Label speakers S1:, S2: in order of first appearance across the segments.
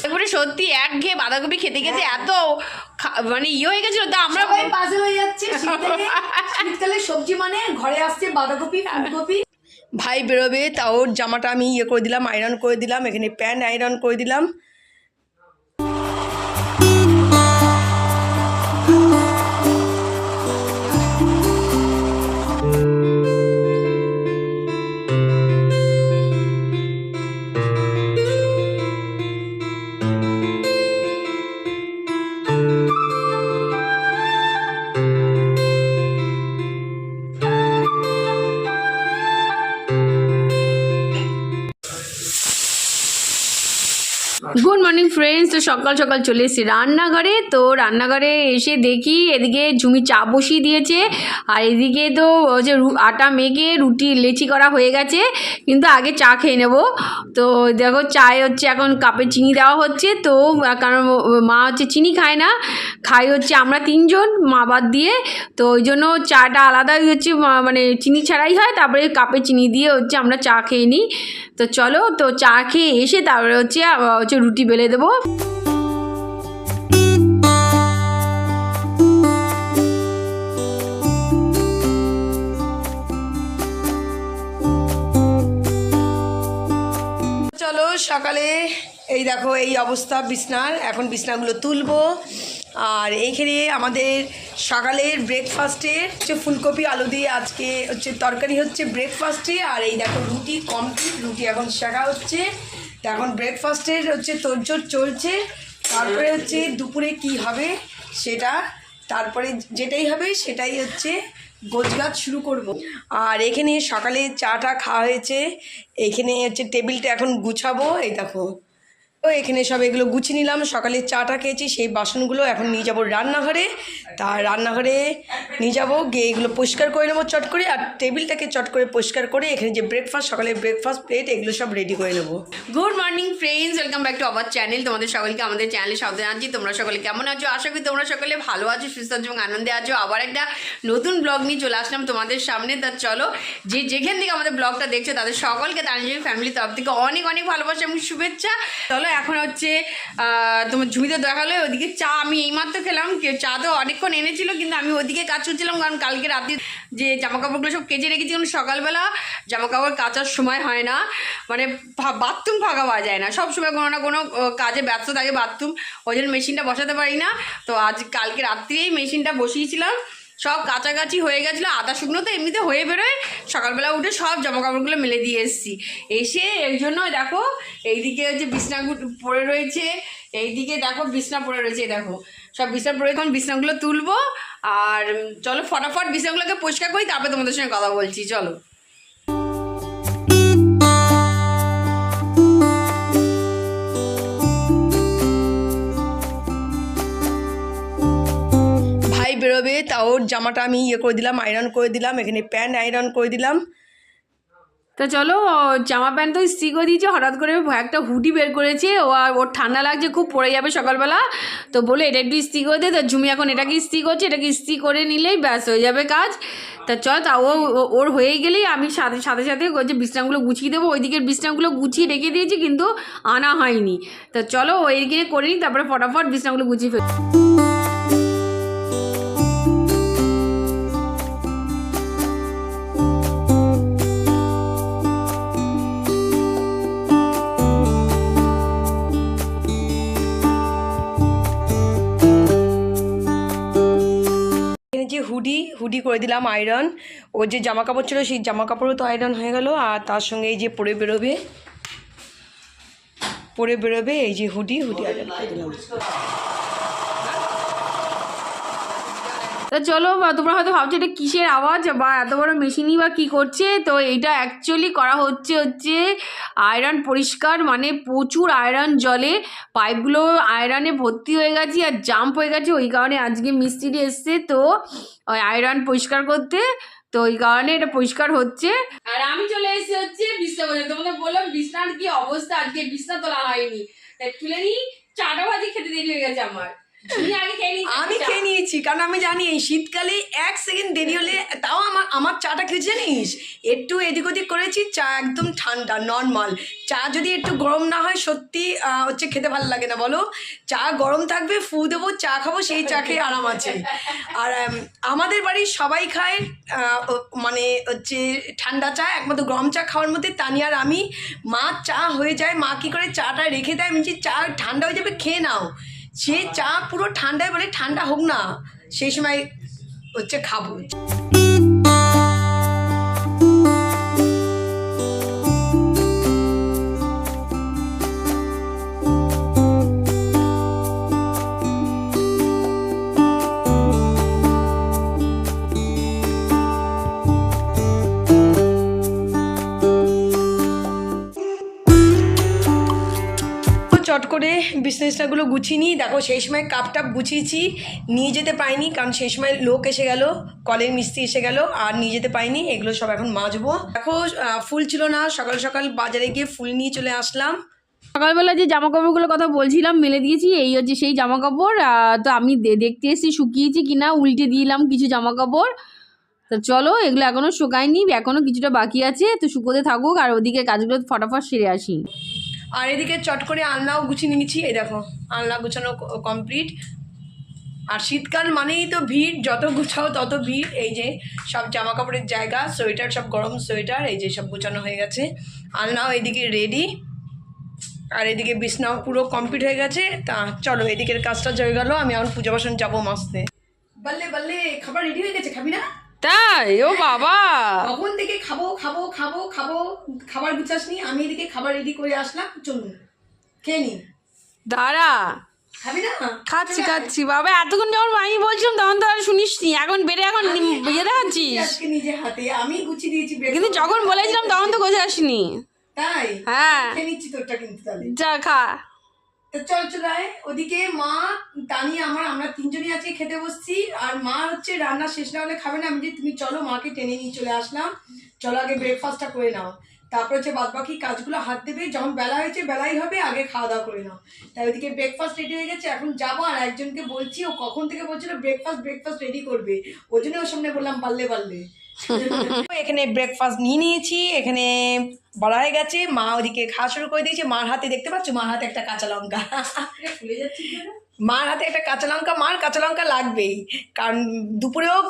S1: এবারে সত্যি একঘেয়ে বাঁধাকপি খেতে খেতে এত মানে ইয়ে হয়ে গেছিল, তা আমরা
S2: পাজল হয়ে যাচ্ছে। শীতকালে সবজি মানে ঘরে আসছে বাঁধাকপি, ফুলকপি।
S3: ভাই বেরোবে, তা ওর জামাটা আমি ইয়ে করে দিলাম, আয়রন করে দিলাম, এখানে প্যান্ট আয়রন করে দিলাম।
S1: Good morning friends. তো সকাল সকাল চলে এসেছি রান্নাঘরে। তো রান্নাঘরে এসে দেখি এদিকে ঝুমি চা বসিয়ে দিয়েছে, আর এদিকে তো যে আটা মেখে রুটি লেচি করা হয়ে গেছে, কিন্তু আগে চা খেয়ে নেব। তো দেখো চায় হচ্ছে এখন কাপে চিনি দেওয়া হচ্ছে, তো কারণ মা হচ্ছে চিনি খায় না, খাই হচ্ছে আমরা তিনজন মা বাদ দিয়ে, তো ওই জন্য চাটা আলাদাই হচ্ছে মানে চিনি ছাড়াই হয়, তারপরে কাপে চিনি দিয়ে হচ্ছে আমরা চা খেয়ে নিই। তো চলো, তো চা খেয়ে এসে তারপরে হচ্ছে রুটি বেলে দেবো।
S3: চলো সকালে এই দেখো এই অবস্থা বিছনার, এখন বিছনাগুলো তুলবো। আর এইখানে আমাদের সকালের ব্রেকফাস্টে হচ্ছে ফুলকপি আলু দিয়ে আজকে হচ্ছে তরকারি হচ্ছে ব্রেকফাস্টে। আর এই দেখো রুটি কমপ্লিট, রুটি এখন শেখা হচ্ছে। তো এখন ব্রেকফাস্টের হচ্ছে তোড়জোড় চলছে। তারপরে হচ্ছে দুপুরে কি হবে সেটা, তারপরে যেটাই হবে সেটাই হচ্ছে গোছগাছ শুরু করব। আর এখানে সকালে চাটা খাওয়া হয়েছে, এখানে হচ্ছে টেবিলটা এখন গুছাবো। এই দেখো তো এখানে সব এগুলো গুছিয়ে নিলাম, সকালে চাটা খেয়েছি, সেই বাসনগুলো এখন নিয়ে যাবো রান্নাঘরে। তা রান্নাঘরে নিয়ে যাবো, গিয়ে এগুলো পরিষ্কার করে নেবো চট করে, আর টেবিলটাকে চট করে পরিষ্কার করে এখানে যে ব্রেকফাস্ট সকালের ব্রেকফাস্ট প্লেট এগুলো সব রেডি করে নেবো।
S1: Good morning friends, welcome back to our channel. তোমাদের সকলকে আমাদের চ্যানেলে স্বাগত জানাচ্ছি। তোমরা সকলে কেমন আছো? আশা করি তোমরা সকলে ভালো আছো, সুস্থ আছো এবং আনন্দে আছো। আবার একটা নতুন ব্লগ নিয়ে চলে আসলাম তোমাদের সামনে। তা চলো, যেখান থেকে আমাদের ব্লগটা দেখছো তাদের সকলকে তানজিম ফ্যামিলির তরফ থেকে অনেক অনেক ভালোবাসা এবং শুভেচ্ছা। চলো, এখন হচ্ছে তোমার ঝুমিতে দেখালো ওদিকে চা আমি এইমাত্র খেলাম। চা তো অনেকক্ষণ এনেছিল, কিন্তু আমি ওদিকে কাজ করছিলাম, কারণ কালকে রাতে যে জামাকাপড়গুলো সব কেচে রেখেছি, কারণ সকালবেলা জামাকাপড় কাচার সময় হয় না, মানে বাথরুম ফাঁকা পাওয়া যায় না, সব সময় কোনো না কোনো কাজে ব্যস্ত থাকে বাথরুম, ওই জন্য মেশিনটা বসাতে পারি না। তো কালকে রাত্রেই মেশিনটা বসিয়েছিলাম, সব কাছাকাছি হয়ে গেছিলো, আদা শুকনো তো এমনিতে হয়ে বেরোয়। সকালবেলা উঠে সব জামাকাপড়গুলো মেলে দিয়ে এসেছি। এসে এই জন্য দেখো এইদিকে হচ্ছে বিছনা পড়ে রয়েছে, এইদিকে দেখো বিছনা পড়ে রয়েছে, দেখো সব বিছনা পড়ে, এখন বিছনাগুলো তুলবো। আর চলো ফটাফট বিছনাগুলোকে পরিষ্কার করি, তারপরে তোমাদের সঙ্গে কথা বলছি। চলো।
S3: ভাই বেরোবে, তা ওর জামাটা আমি ইয়ে করে দিলাম, আয়রন করে দিলাম, এখানে প্যান্ট আয়রন করে দিলাম।
S1: তো চলো, জামা প্যান্ট তো ইস্ত্রি করে দিয়েছে, হঠাৎ করে একটা হুডি বের করেছে, ওর ঠান্ডা লাগছে খুব, পড়ে যাবে সকালবেলা, তো বলে এটা একটু ইস্ত্রি করে দে। তো ঝুমি এখন এটাকে ইস্ত্রি করছে, এটাকে ইস্ত্রি করে নিলেই ব্যাস হয়ে যাবে কাজ। তা চল, তা ওর হয়ে গেলেই আমি সাথে সাথে যে বিছনাগুলো গুছিয়ে দেবো। ওইদিকের বিছনাগুলো গুছিয়ে রেখে দিয়েছি, কিন্তু আনা হয়নি। তা চলো ওইদিকে করে নিই, তারপরে ফটাফট বিছনাগুলো গুছিয়ে ফেলি।
S3: যে হুডি করে দিলাম আয়রন, ওর যে জামা কাপড় ছিল সেই জামা কাপড়ও তো আয়রন হয়ে গেল। আর তার সঙ্গে এই যে পরে বেরোবে এই যে হুডি আয়রন করে দিলাম।
S1: তো চলো, তোমরা হয়তো ভাবছো এটা কিসের আওয়াজ বা এত বড় মেশিনই বা কী করছে। তো এইটা অ্যাকচুয়ালি করা হচ্ছে আয়রন পরিষ্কার, মানে প্রচুর আয়রন জলে পাইপগুলো আয়রনে ভর্তি হয়ে গেছে আর জাম্প হয়ে গেছে, ওই কারণে আজকে মিস্ত্রি এসছে তো ওই আয়রন পরিষ্কার করতে, তো ওই কারণে এটা পরিষ্কার হচ্ছে। আর আমি চলে এসেছি হচ্ছে বিছনা বলে, তোমাদের বললাম বিছনার কি অবস্থা, আজকে বিছনা তোলা হয়নি, তাই তুলে নিই, চাটা ভাজি খেতে দেরি হয়ে গেছে আমার।
S3: আমি খেয়ে নিয়েছি, কারণ আমি জানি এই শীতকালে 1 সেকেন্ড দেরি হলে, তাও আমার চাটা খেতে জানিস একটু এদিক ওদিক করেছি, চা একদম ঠান্ডা নর্মাল। চা যদি একটু গরম না হয় সত্যি হচ্ছে খেতে ভালো লাগে না, বলো। চা গরম থাকবে, ফু দেবো, চা খাবো, সেই চা খেয়ে আরাম আছে। আর আমাদের বাড়ির সবাই খায় মানে হচ্ছে ঠান্ডা চা, একমাত্র গরম চা খাওয়ার মধ্যে তানিয়া আর আমি। মা চা হয়ে যায়, মা কী করে চাটা রেখে দেয়, আমি বলছি চা ঠান্ডা হয়ে যাবে খেয়ে নাও। সে চা পুরো ঠান্ডায় বলে ঠান্ডা হোক না, সেই সময় হচ্ছে খাবো। চট করে বিজনেসটাগুলো গুছিয়ে নিই। দেখো সেই সময় কাপ টাপ গুছিয়েছি, নিয়ে যেতে পাইনি, কারণ সেই সময় লোক এসে গেল, কলের মিস্ত্রি এসে গেল, আর নিয়ে যেতে পাইনি। এগুলো সব এখন মাজবো। দেখো ফুল ছিল না, সকাল সকাল বাজারে গিয়ে ফুল নিয়ে চলে আসলাম।
S1: সকালবেলা যে জামা কাপড়গুলো কথা বলছিলাম মেলে দিয়েছি, এই হচ্ছে সেই জামা কাপড়। তো আমি দেখতে এসেছি শুকিয়েছি কিনা, উল্টে দিলাম কিছু জামা কাপড়। তো চলো, এগুলো এখনও শুকায়নি, এখনও কিছুটা বাকি আছে, তো শুকোতে থাকুক, আর ওদিকে কাজগুলো ফটাফট সেরে আসি।
S3: আর এদিকে চট করে আলনাও গুছিয়ে নিয়েছি, এই দেখো আলনা গুছানো কমপ্লিট। আর শীতকাল মানেই তো ভিড়, যত গুছাও তত ভিড়। এই যে সব জামা কাপড়ের জায়গা, সোয়েটার, সব গরম সোয়েটার, এই যে সব গুছানো হয়ে গেছে। আলনাও এদিকে রেডি, আর এদিকে বিছনাও পুরো কমপ্লিট হয়ে গেছে। তা চলো, এদিকের কাজটা হয়ে গেল, আমি এখন পূজা বাসন যাবো মাজতে। বললে বললে খাবার রেডি হয়ে গেছে, খাবি না?
S1: তাই? ও বাবা,
S3: কখন থেকে খাবো খাবো খাবো খাবো, খাবার গুছাস নি, আমি এদিকে খাবার রেডি করে আসলাম, চলুন খেয়ে নি।
S1: দাঁড়া,
S3: খাবি না?
S1: খাচ্ছি বাবা। এতক্ষণ যখন আমি বলছিলাম তখন তো আর শুনিস নি, এখন বেড়ে এখন ইয়ে দেখাচ্ছিস।
S3: আজকে নিজে হাতে আমি গুছিয়ে দিয়েছি,
S1: কিন্তু যখন বলেছিলাম তখন তো গোছে আসিনি।
S3: তাই?
S1: হ্যাঁ,
S3: খেয়ে নিচ্ছি তোরটা কিন্তু তাহলে।
S1: যা খা।
S3: তো চল আয়। ওদিকে মা, তানি, আমরা তিনজনই আজকে খেতে বসছি। আর মা হচ্ছে রান্না শেষ না হলে খাবে না। আমি যে তুমি চলো, মাকে টেনে নিয়ে চলে আসলাম, চলো আগে ব্রেকফাস্টটা করে নাও, তারপর হচ্ছে বাদ বাকি কাজগুলো হাত দেবে, যখন বেলা হয়েছে বেলাই হবে, আগে খাওয়া দাওয়া করে নাও। তাই ওইদিকে ব্রেকফাস্ট রেডি হয়ে গেছে, এখন যাবো। আর একজনকে বলছি, ও কখন থেকে বলছিল ব্রেকফাস্ট রেডি করবে, ওই জন্য ওর সামনে বললাম পারলে। এখানে ব্রেকফাস্ট নিয়ে নিয়েছি, এখানে বলা হয়ে গেছে। মা ওদিকে খাওয়া শুরু করে দিয়েছে। মার হাতে দেখতে পাচ্ছ, মার হাতে একটা কাঁচা লঙ্কা,
S2: ফুলে যাচ্ছে।
S3: মার হাতে একটা কাঁচা লঙ্কা। মার কাঁচা লঙ্কা লাগবেই, কারণ দুপুরে হোক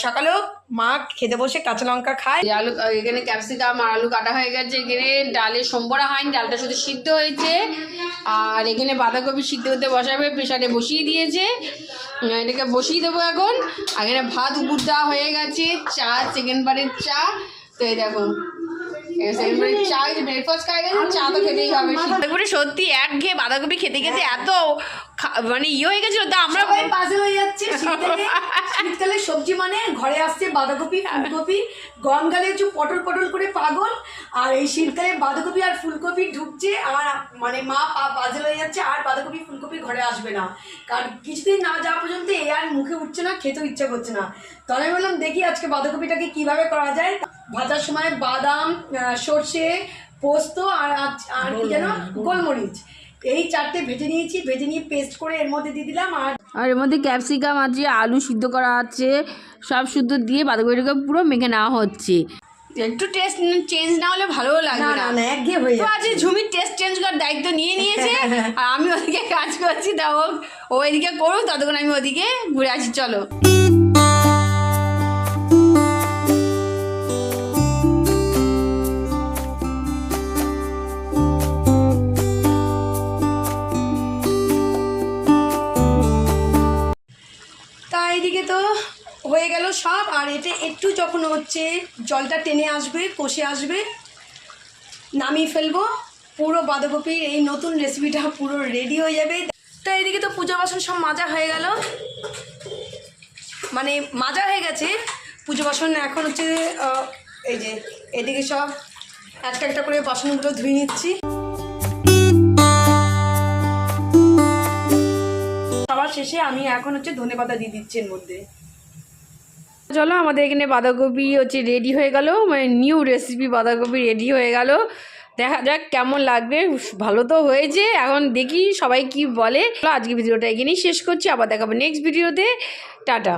S3: সকালে হোক মা খেতে বসে কাঁচা লঙ্কা খায়।
S1: আলু, এখানে ক্যাপসিকাম আর আলু কাটা হয়ে গেছে। এখানে ডালে সম্বরা হয়নি, ডালটা শুধু সিদ্ধ হয়েছে। আর এখানে বাঁধাকপি সিদ্ধ হতে বসাবে, প্রেশারে বসিয়ে দিয়েছে, এটাকে বসিয়ে দেবো এখন। আর এখানে ভাত উপর দেওয়া হয়ে গেছে, চা সেকেন্ড বারের চা। তো এই দেখো চা, ব্রেকফাস্ট খাই গেছে, চা তো খেতেই হবে। তারপরে সত্যি একঘেয়ে বাঁধাকপি খেতে খেতে এত মানে ইয়ে হয়ে গেছিল, তা আমরা
S2: পাজল হয়ে যাচ্ছে। শীতকালে সবজি মানে ঘরে আসছে বাঁধাকপি, ফুলকপি। গরমকালে হচ্ছে পটল করে পাগল, আর এই শীতকালে বাঁধাকপি আর ফুলকপি ঢুকছে। আর মানে মা পাজল হয়ে যাচ্ছে, আর বাঁধাকপি ফুলকপি ঘরে আসবে না, কারণ কিছুদিন না যাওয়া পর্যন্ত এ আর মুখে উঠছে না, খেতেও ইচ্ছা করছে না। তাহলে আমি বললাম দেখি আজকে বাঁধাকপিটাকে কিভাবে করা যায়। ভাজার সময় বাদাম, সর্ষে, পোস্ত আর কি যেন গোলমরিচ, এই 4টে ভেজে নিয়েছি। ভেজে নিয়ে পেস্ট করে এর মধ্যে দিয়ে দিলাম।
S1: আর এর মধ্যে ক্যাপসিকাম আছে, আলু সিদ্ধ করা আছে, সব শুদ্ধ দিয়ে বাঁধাকপিটাকে পুরো মেখে নেওয়া হচ্ছে। একটু টেস্ট চেঞ্জ না হলে ভালো লাগবে না,
S3: একঘেয়ে হয়ে
S1: তো
S3: যায়।
S1: আজকে ঝুমির টেস্ট চেঞ্জ করার দায়িত্ব নিয়ে নিয়েছে, আর আমি ওদিকে কাজ করছি। তা ও এদিকে করুক, ততক্ষণ আমি ওদিকে ঘুরে আসি, চলো।
S3: এইদিকে তো হয়ে গেল সব। আর এটা একটু যখন হচ্ছে জলটা টেনে আসবে, কষে আসবে, নামিয়ে ফেলবো। পুরো বাঁধাকপির এই নতুন রেসিপিটা পুরো রেডি হয়ে যাবে। তো এইদিকে তো পূজা বাসন সব মাজা হয়ে গেল, মানে মাজা হয়ে গেছে পুজো বাসন। এখন হচ্ছে এই যে এদিকে সব একটা একটা করে বাসনগুলো ধুয়ে নিচ্ছি। সবার শেষে আমি এখন হচ্ছে ধনেপাতা দিয়ে দিচ্ছি এর মধ্যে।
S1: চলো, আমাদের এখানে বাঁধাকপি হচ্ছে রেডি হয়ে গেল, মানে নিউ রেসিপি বাঁধাকপি রেডি হয়ে গেল। দেখা যাক কেমন লাগবে। ভালো তো হয়েছে, এখন দেখি সবাই কি বলে। আজকে ভিডিওটা এখানেই শেষ করছি, আবার দেখাবো নেক্সট ভিডিওতে। টাটা।